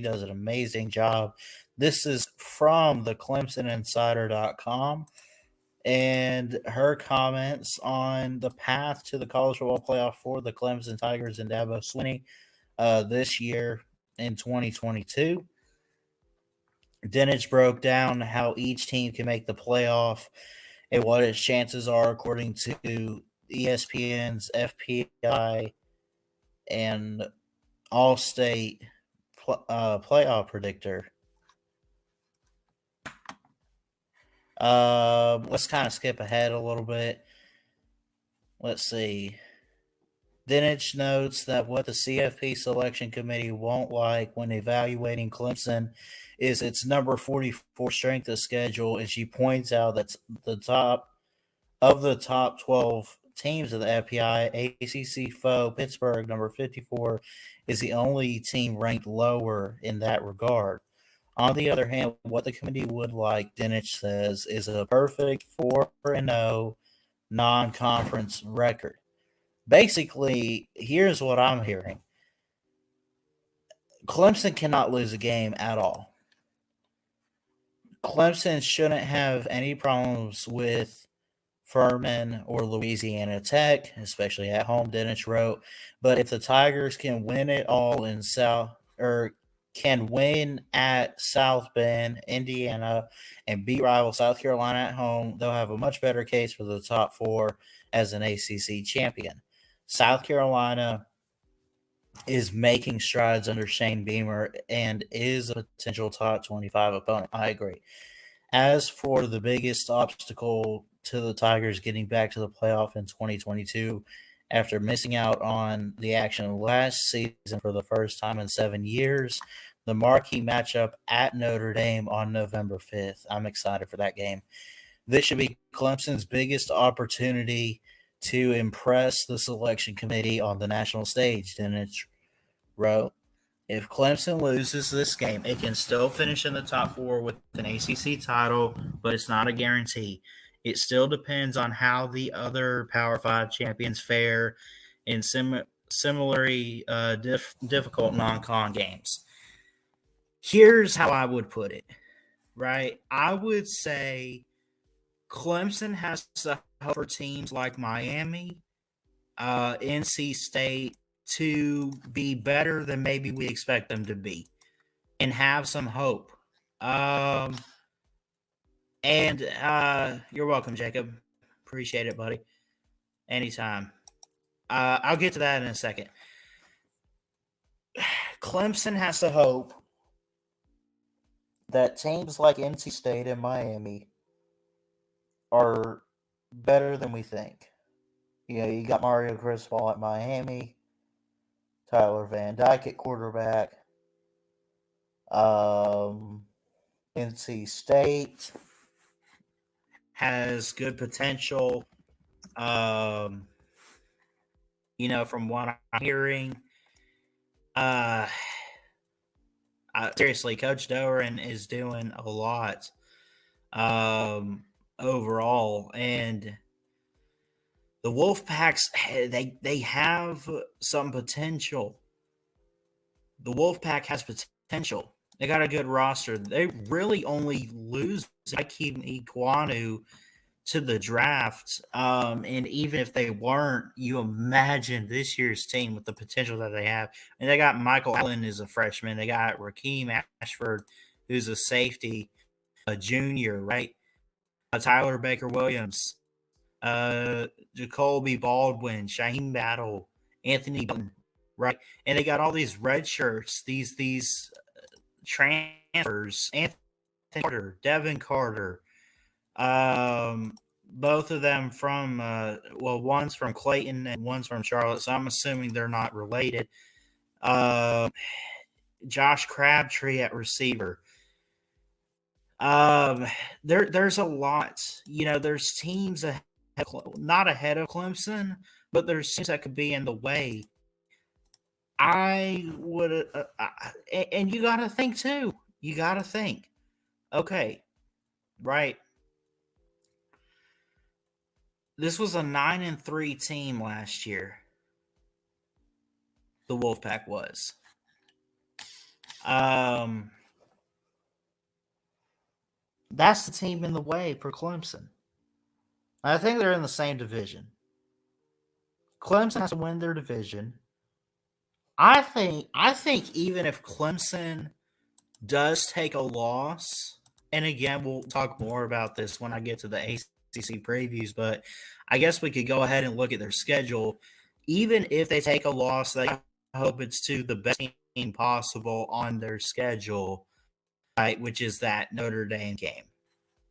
She does an amazing job. This is from the ClemsonInsider.com, and her comments on the path to the college football playoff for the Clemson Tigers and Dabo Swinney this year in 2022. Dinich broke down how each team can make the playoff and what its chances are according to ESPN's FPI and All-State playoff predictor. Let's kind of skip ahead a little bit. Let's see. Dinich notes that what the CFP selection committee won't like when evaluating Clemson is its number 44 strength of schedule, and she points out that the top 12 teams of the FPI, ACC foe Pittsburgh, number 54, is the only team ranked lower in that regard. On the other hand, what the committee would like, Dinich says, is a perfect 4-0 non-conference record. Basically, here's what I'm hearing. Clemson cannot lose a game at all. Clemson shouldn't have any problems with Furman or Louisiana Tech, especially at home, Dinich wrote. But if the Tigers can win it all in can win at South Bend, Indiana, and beat rival South Carolina at home, they'll have a much better case for the top four as an ACC champion. South Carolina is making strides under Shane Beamer and is a potential top 25 opponent. I agree. As for the biggest obstacle to the Tigers getting back to the playoff in 2022, after missing out on the action last season for the first time in 7 years, the marquee matchup at Notre Dame on November 5th. I'm excited for that game. This should be Clemson's biggest opportunity to impress the selection committee on the national stage, Dinich wrote. If Clemson loses this game, it can still finish in the top four with an ACC title, but it's not a guarantee. It still depends on how the other Power 5 champions fare in similarly difficult non-con games. Here's how I would put it, right? I would say Clemson has to hope for teams like Miami, NC State to be better than maybe we expect them to be and have some hope. And you're welcome, Jacob. Appreciate it, buddy. Anytime. I'll get to that in a second. Clemson has to hope that teams like NC State and Miami are better than we think. You know, you got Mario Cristobal at Miami, Tyler Van Dyke at quarterback, NC State has good potential. From what I'm hearing, seriously, Coach Doran is doing a lot overall, and the Wolfpacks, they have some potential. The Wolfpack has potential. They got a good roster. They really only lose Akeem Ikwanu to the draft. And even if they weren't, you imagine this year's team with the potential that they have. And they got Michael Allen as a freshman. They got Rakeem Ashford, who's a safety, a junior, right? Tyler Baker-Williams, Jacoby Baldwin, Shaheem Battle, Anthony Button, right? And they got all these red shirts, these transfers, Anthony Carter, Devin Carter, both of them from one's from Clayton and one's from Charlotte, so I'm assuming they're not related. Josh Crabtree at receiver. There's a lot. There's teams not ahead of Clemson, but there's teams that could be in the way. I would, and you got to think too. You got to think. Okay, right. This was a 9-3 team last year. The Wolfpack was. Um, that's the team in the way for Clemson. I think they're in the same division. Clemson has to win their division. I think even if Clemson does take a loss, and again we'll talk more about this when I get to the ACC previews, but I guess we could go ahead and look at their schedule. Even if they take a loss, I hope it's to the best team possible on their schedule, right? Which is that Notre Dame game.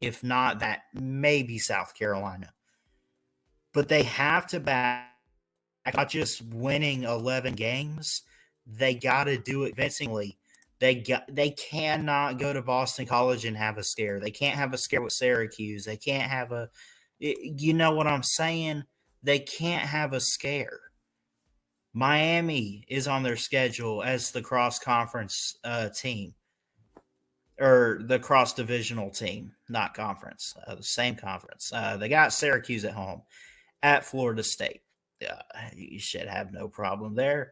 If not, that maybe South Carolina. But they have to back not just winning 11 games. They got to do it convincingly. They cannot go to Boston College and have a scare. They can't have a scare with Syracuse. They can't have a you know what I'm saying? They can't have a scare. Miami is on their schedule as the cross conference team or the cross divisional team, not conference, the same conference. They got Syracuse at home, at Florida State. You should have no problem there.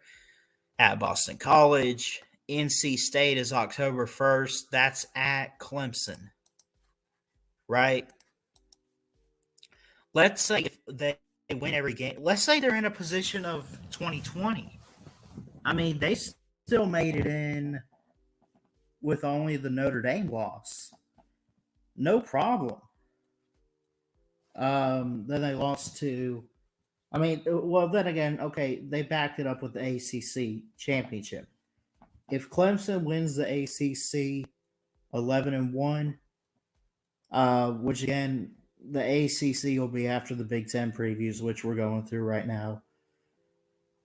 At Boston College, NC State is October 1st. That's at Clemson, right? Let's say if they win every game. Let's say they're in a position of 2020. I mean, they still made it in with only the Notre Dame loss. No problem. Then they lost to. I mean, well, then again, okay, they backed it up with the ACC championship. If Clemson wins the ACC 11-1, which again, the ACC will be after the Big Ten previews, which we're going through right now.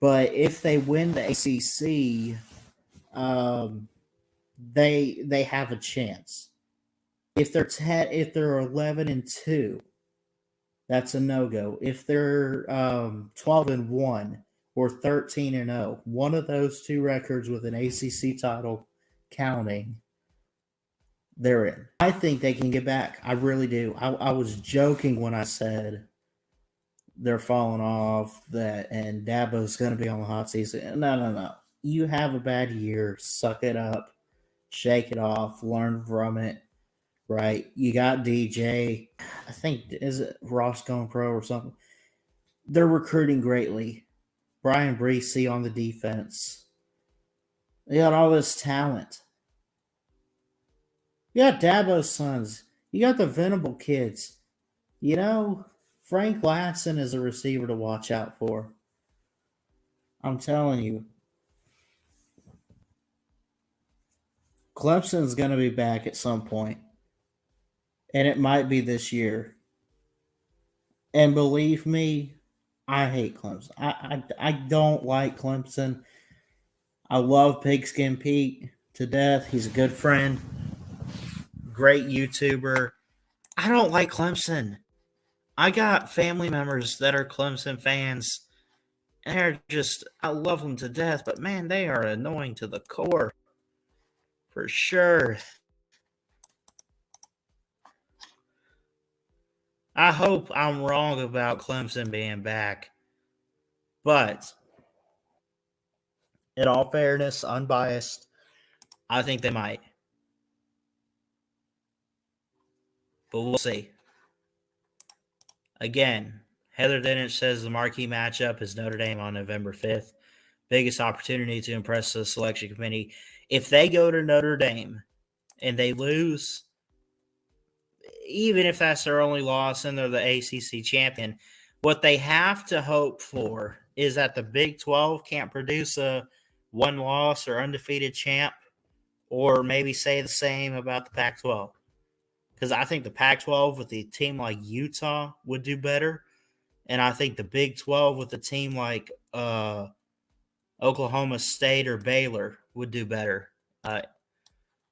But if they win the ACC, they have a chance. If they're 11-2, that's a no go. If they're 12-1 or 13-0, one of those two records with an ACC title counting, they're in. I think they can get back. I really do. I was joking when I said they're falling off that and Dabo's going to be on the hot seat. No. You have a bad year. Suck it up. Shake it off. Learn from it. Right? You got DJ. I think, is it Ross going pro or something? They're recruiting greatly. Brian Breesy on the defense. They got all this talent. You got Dabo's sons. You got the Venable kids. You know, Frank Latson is a receiver to watch out for. I'm telling you. Clemson's going to be back at some point, and it might be this year. And believe me, I hate Clemson. I don't like Clemson. I love Pigskin Pete to death. He's a good friend, great YouTuber. I don't like Clemson. I got family members that are Clemson fans, and they're just, I love them to death, but man, they are annoying to the core. For sure. I hope I'm wrong about Clemson being back. But in all fairness, unbiased, I think they might. But we'll see. Again, Heather Dinich says the marquee matchup is Notre Dame on November 5th. Biggest opportunity to impress the selection committee. If they go to Notre Dame and they lose, even if that's their only loss and they're the ACC champion, what they have to hope for is that the Big 12 can't produce a one loss or undefeated champ, or maybe say the same about the Pac 12. Because I think the Pac 12 with a team like Utah would do better. And I think the Big 12 with a team like Oklahoma State or Baylor would do better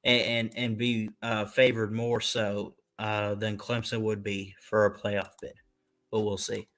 and be favored more so than Clemson would be for a playoff bid. But we'll see.